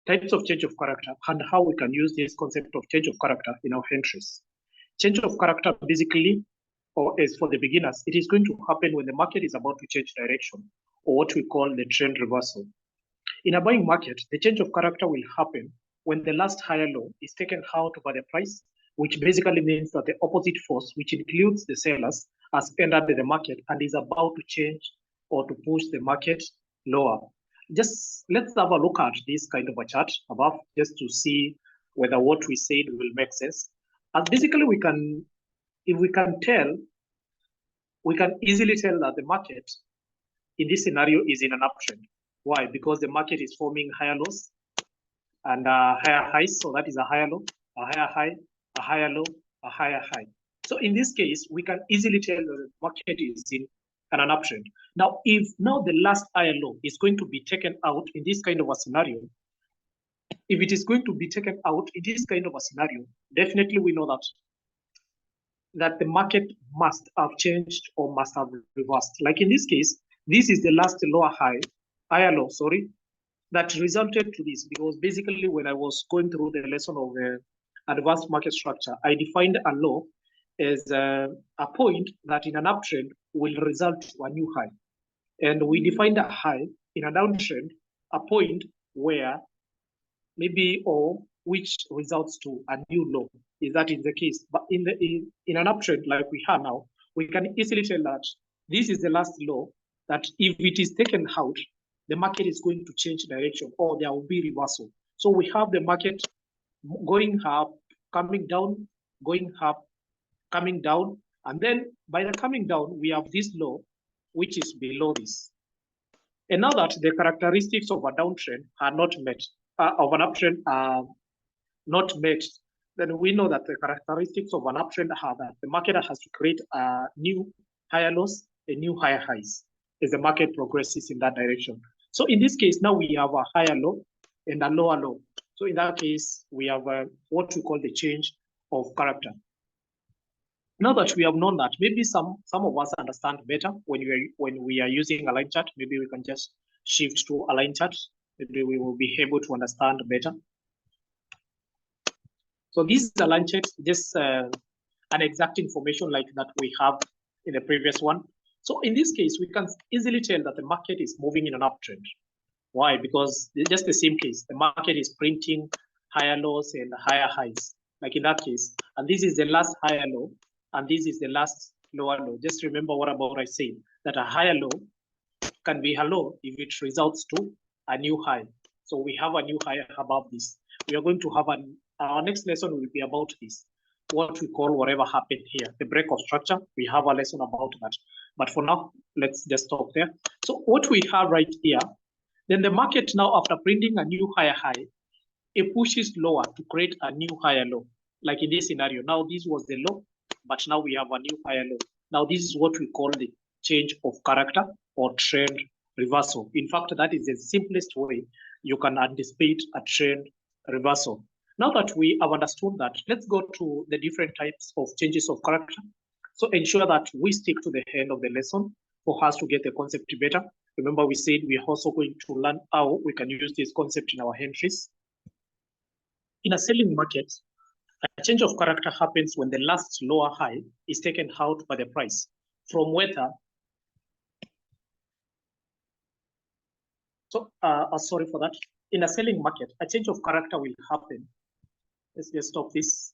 types of change of character, and how we can use this concept of change of character in our entries. Change of character basically, or as for the beginners, it is going to happen when the market is about to change direction, or what we call the trend reversal. In a buying market, the change of character will happen when the last higher low is taken out over the price, which basically means that the opposite force, which includes the sellers, has entered the market and is about to change or to push the market lower. Just let's have a look at this kind of a chart above, just to see whether what we said will make sense. And basically, if we can tell, we can easily tell that the market in this scenario is in an uptrend. Why? Because the market is forming higher lows and higher highs. So that is a higher low, a higher high, a higher low, a higher high. So in this case, we can easily tell that the market is in an uptrend. Now, if now the last higher low is going to be taken out in this kind of a scenario, if it is going to be taken out in this kind of a scenario, definitely we know that the market must have changed or must have reversed. Like in this case, this is the last higher low, that resulted to this, because basically when I was going through the lesson of advanced market structure, I defined a low as a point that in an uptrend will result to a new high. And we defined a high in a downtrend, a point where maybe or which results to a new low. Is that in the case? But in an uptrend like we have now, we can easily tell that this is the last low, that if it is taken out, the market is going to change direction or there will be reversal. So we have the market going up, coming down, going up, coming down, and then by the coming down, we have this low, which is below this. And now that the characteristics of a downtrend are not met, of an uptrend are not met, then we know that the characteristics of an uptrend are that the market has to create a new higher lows, a new higher highs as the market progresses in that direction. So in this case, now we have a higher low and a lower low. So in that case, we have what we call the change of character. Now that we have known that, maybe some of us understand better when we are using a line chart. Maybe we can just shift to a line chart. Maybe we will be able to understand better. So this is a line chart, just an exact information like that we have in the previous one. So in this case, we can easily tell that the market is moving in an uptrend. Why? Because it's just the same case. The market is printing higher lows and higher highs, like in that case. And this is the last higher low, and this is the last lower low. Just remember what I said, that a higher low can be a low if it results to a new high. So we have a new high above this. We are going to have our next lesson will be about this, what we call whatever happened here, the break of structure. We have a lesson about that. But for now, let's just stop there. So what we have right here, then the market now, after printing a new higher high, it pushes lower to create a new higher low. Like in this scenario, now this was the low, but now we have a new higher low. Now this is what we call the change of character or trend reversal. In fact, that is the simplest way you can anticipate a trend reversal. Now that we have understood that, let's go to the different types of changes of character. So ensure that we stick to the end of the lesson for us to get the concept better. Remember, we said we are also going to learn how we can use this concept in our entries. In a selling market, a change of character happens when the last lower high is taken out by the price from whether. So, sorry for that. In a selling market, a change of character will happen. Let's just stop this.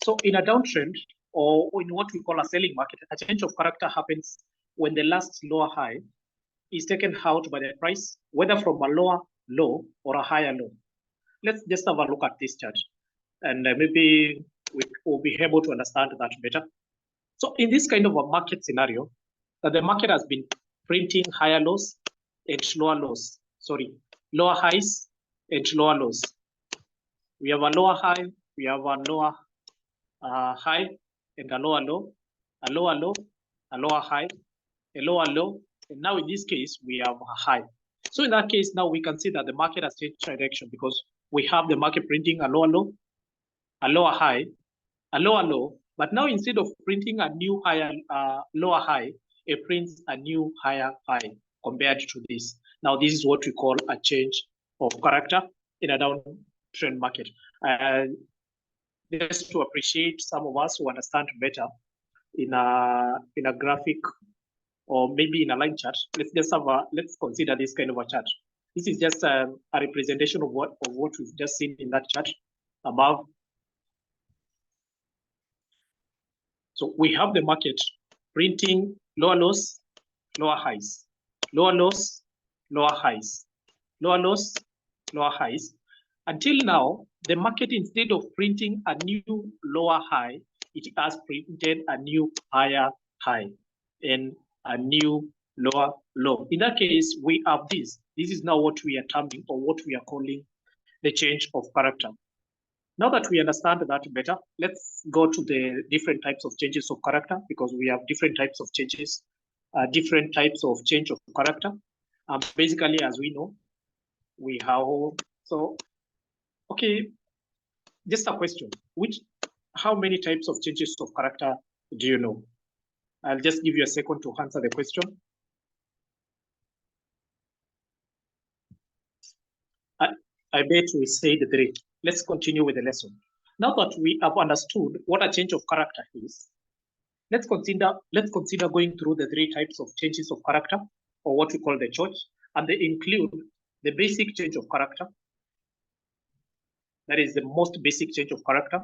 So in a downtrend, or in what we call a selling market, a change of character happens when the last lower high is taken out by the price, whether from a lower low or a higher low. Let's just have a look at this chart, and maybe we will be able to understand that better. So in this kind of a market scenario, that the market has been printing higher lows and lower lows, lower highs and lower lows. We have a lower high, we have a lower high and a lower low, a lower low, a lower high, a lower low, and now in this case, we have a high. So in that case, now we can see that the market has changed direction because we have the market printing a lower low, a lower high, a lower low, but now instead of printing a new higher, lower high, it prints a new higher high compared to this. Now this is what we call a change of character in a downtrend market. Just to appreciate some of us who understand better in a graphic or maybe in a line chart, let's consider this kind of a chart. This is just a representation of what we've just seen in that chart above. So we have the market printing lower lows, lower highs, lower lows, lower highs, lower lows, lower highs. Until now, the market, instead of printing a new lower high, it has printed a new higher high and a new lower low. In that case, we have this. This is now what we are terming, or what we are calling, the change of character. Now that we understand that better, let's go to the different types of changes of character, because we have different types of changes, different types of change of character. Basically, as we know, we have, so, okay, just a question. How many types of changes of character do you know? I'll just give you a second to answer the question. I bet we said 3. Let's continue with the lesson. Now that we have understood what a change of character is, let's consider going through the 3 types of changes of character, or what we call the CHOCH, and they include the basic change of character. That is the most basic change of character.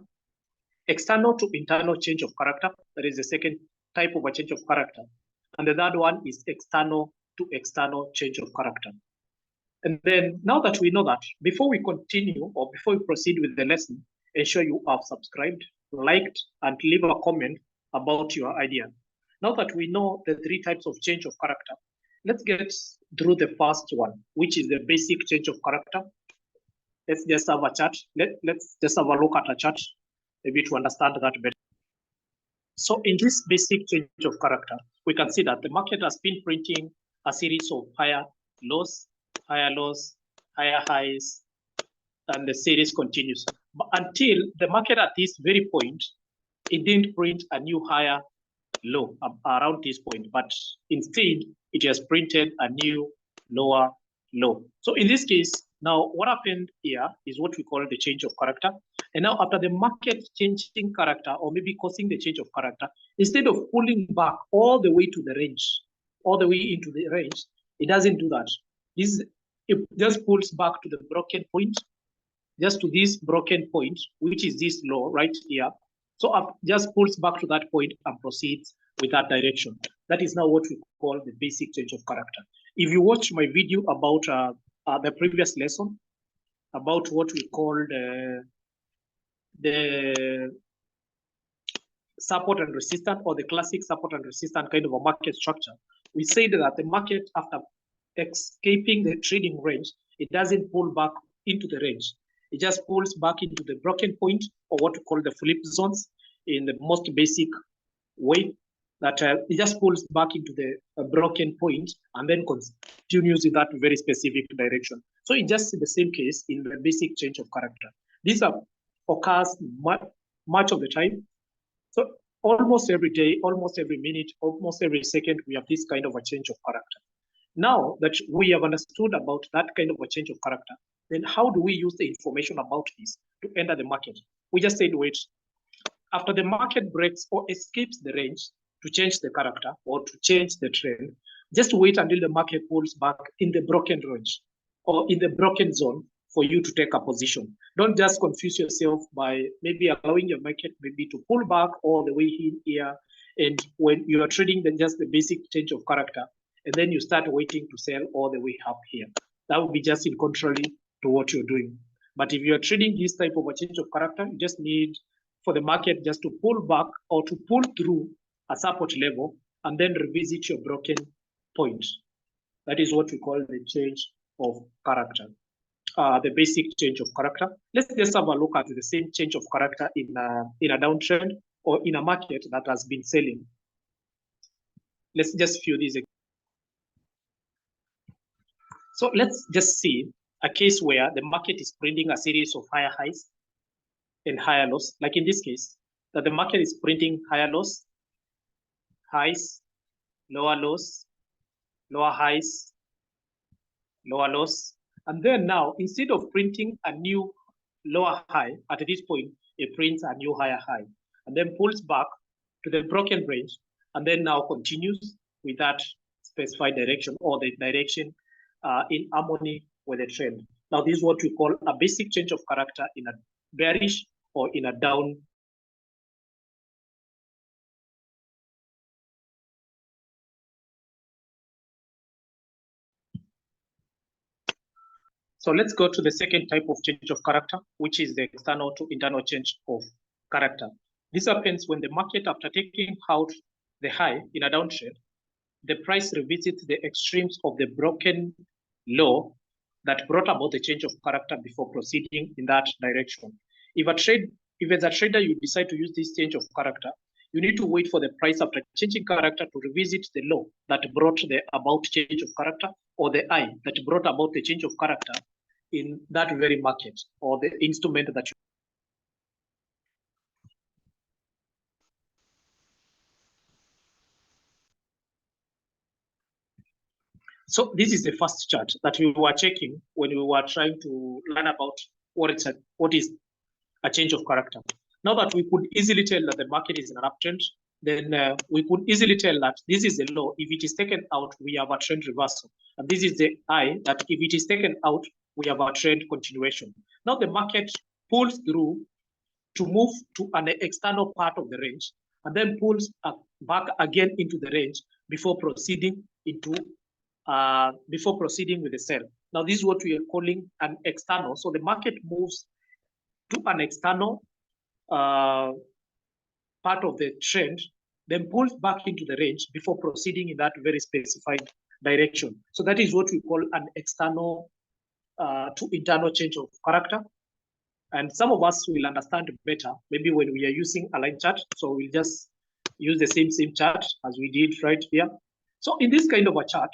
External to internal change of character. That is the second type of a change of character. And the third one is external to external change of character. And then, now that we know that, before we continue or before we proceed with the lesson, ensure you have subscribed, liked, and leave a comment about your idea. Now that we know the 3 types of change of character, let's get through the first one, which is the basic change of character. Let's just have a chart. Let's just have a look at a chart, maybe to understand that better. So in this basic change of character, we can see that the market has been printing a series of higher lows, higher highs, and the series continues. But until the market at this very point, it didn't print a new higher low around this point, but instead it has printed a new lower low. So in this case, now what happened here is what we call the change of character. And now after the market changing character, or maybe causing the change of character, instead of pulling back all the way to the range, all the way into the range, it doesn't do that. It just pulls back to the broken point, just to this broken point, which is this low right here. So just pulls back to that point and proceeds with that direction. That is now what we call the basic change of character. If you watch my video about the previous lesson, about what we called the support and resistance, or the classic support and resistance kind of a market structure, we said that the market, after escaping the trading range, it doesn't pull back into the range. It just pulls back into the broken point, or what we call the flip zones, in the most basic way, that it just pulls back into the broken point and then continues in that very specific direction. So it's just the same case in the basic change of character. These occurs much of the time. So almost every day, almost every minute, almost every second, we have this kind of a change of character. Now that we have understood about that kind of a change of character, then how do we use the information about this to enter the market? We just said, wait, after the market breaks or escapes the range to change the character or to change the trend, just wait until the market pulls back in the broken range or in the broken zone for you to take a position. Don't just confuse yourself by maybe allowing your market maybe to pull back all the way in here. And when you are trading, then just the basic change of character, and then you start waiting to sell all the way up here. That would be just in contrary to what you're doing. But if you're trading this type of a change of character, you just need for the market just to pull back or to pull through a support level and then revisit your broken point. That is what we call the change of character. The basic change of character. Let's just have a look at the same change of character in a downtrend or in a market that has been selling. Let's just view these. So let's just see a case where the market is printing a series of higher highs and higher lows. Like in this case, that the market is printing higher lows, highs, lower lows, lower highs, lower lows, And then now, instead of printing a new lower high at this point, it prints a new higher high and then pulls back to the broken range and then now continues with that specified direction or the direction in harmony with the trend. Now, this is what we call a basic change of character in a bearish or in a down. So let's go to the second type of change of character, which is the external to internal change of character. This happens when the market, after taking out the high in a downtrend, the price revisits the extremes of the broken low that brought about the change of character before proceeding in that direction. If as a trader you decide to use this change of character, you need to wait for the price after changing character to revisit the low that brought the about change of character or the high that brought about the change of character in that very market or the instrument that you. So this is the first chart that we were checking when we were trying to learn about what is a change of character. Now that we could easily tell that the market is in an uptrend, then we could easily tell that this is the low. If it is taken out, we have a trend reversal. And this is the high that if it is taken out, we have a trend continuation. Now the market pulls through to move to an external part of the range and then pulls back again into the range before proceeding into with the sell. Now this is what we are calling an external. So the market moves to an external part of the trend, then pulls back into the range before proceeding in that very specified direction. So that is what we call an external to internal change of character. And some of us will understand better maybe when we are using a line chart. So we'll just use the same chart as we did right here. So in this kind of a chart,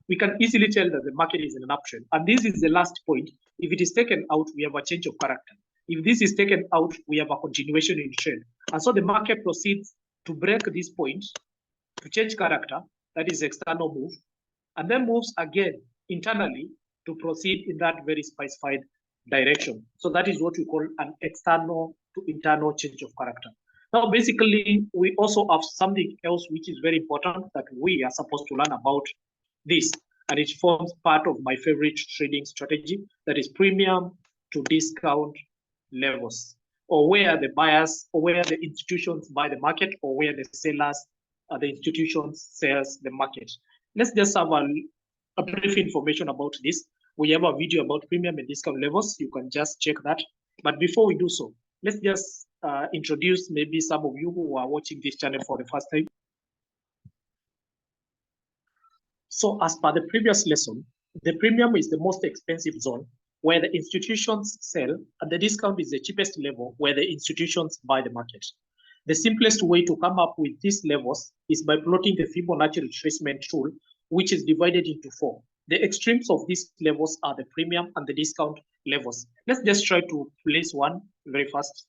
we can easily tell that the market is in an uptrend. And this is the last point. If it is taken out, we have a change of character. If this is taken out, we have a continuation in trend. And so the market proceeds to break this point, to change character, that is external move, and then moves again internally to proceed in that very specified direction. So that is what we call an external to internal change of character. Now, basically, we also have something else which is very important that we are supposed to learn about this, and it forms part of my favorite trading strategy, that is premium to discount levels, or where the buyers or where the institutions buy the market, or where the sellers, the institutions sells the market. Let's just have a brief information about this. We have a video about premium and discount levels. You can just check that. But before we do so, let's just introduce maybe some of you who are watching this channel for the first time. So as per the previous lesson, the premium is the most expensive zone where the institutions sell, and the discount is the cheapest level where the institutions buy the market. The simplest way to come up with these levels is by plotting the Fibonacci retracement tool, which is divided into 4. The extremes of these levels are the premium and the discount levels. Let's just try to place one very fast.